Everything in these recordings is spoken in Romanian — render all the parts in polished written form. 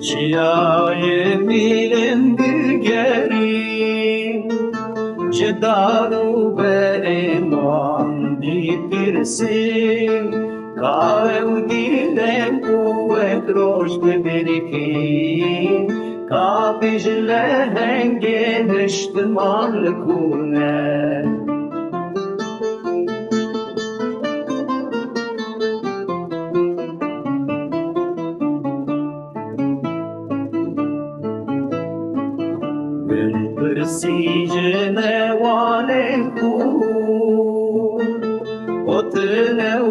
Çiğaye milim geri Cedaru bereman dipirsin Kaev dilem kuvvet roşte beriki Kapijle henge niştimal kune Persijene walenku Otneu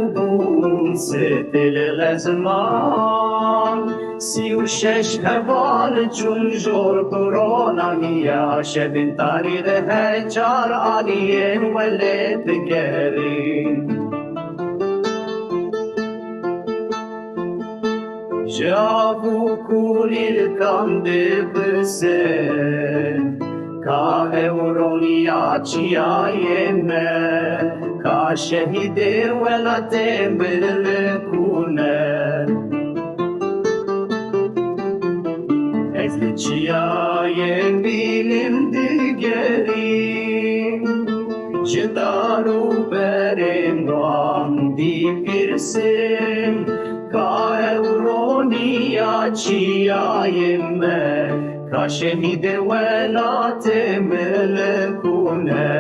setel lazman Siu shesh haval chun jor corona mia Shebin tari de hechar alien welet gerin Javu kulil kande besen Ka euronia ciayeme Ka şehide velate belekune Ezli ciayem bilim digerim Cidaru berim doğan dipirsim Ka euronia ciayeme Ka şehide velate melekune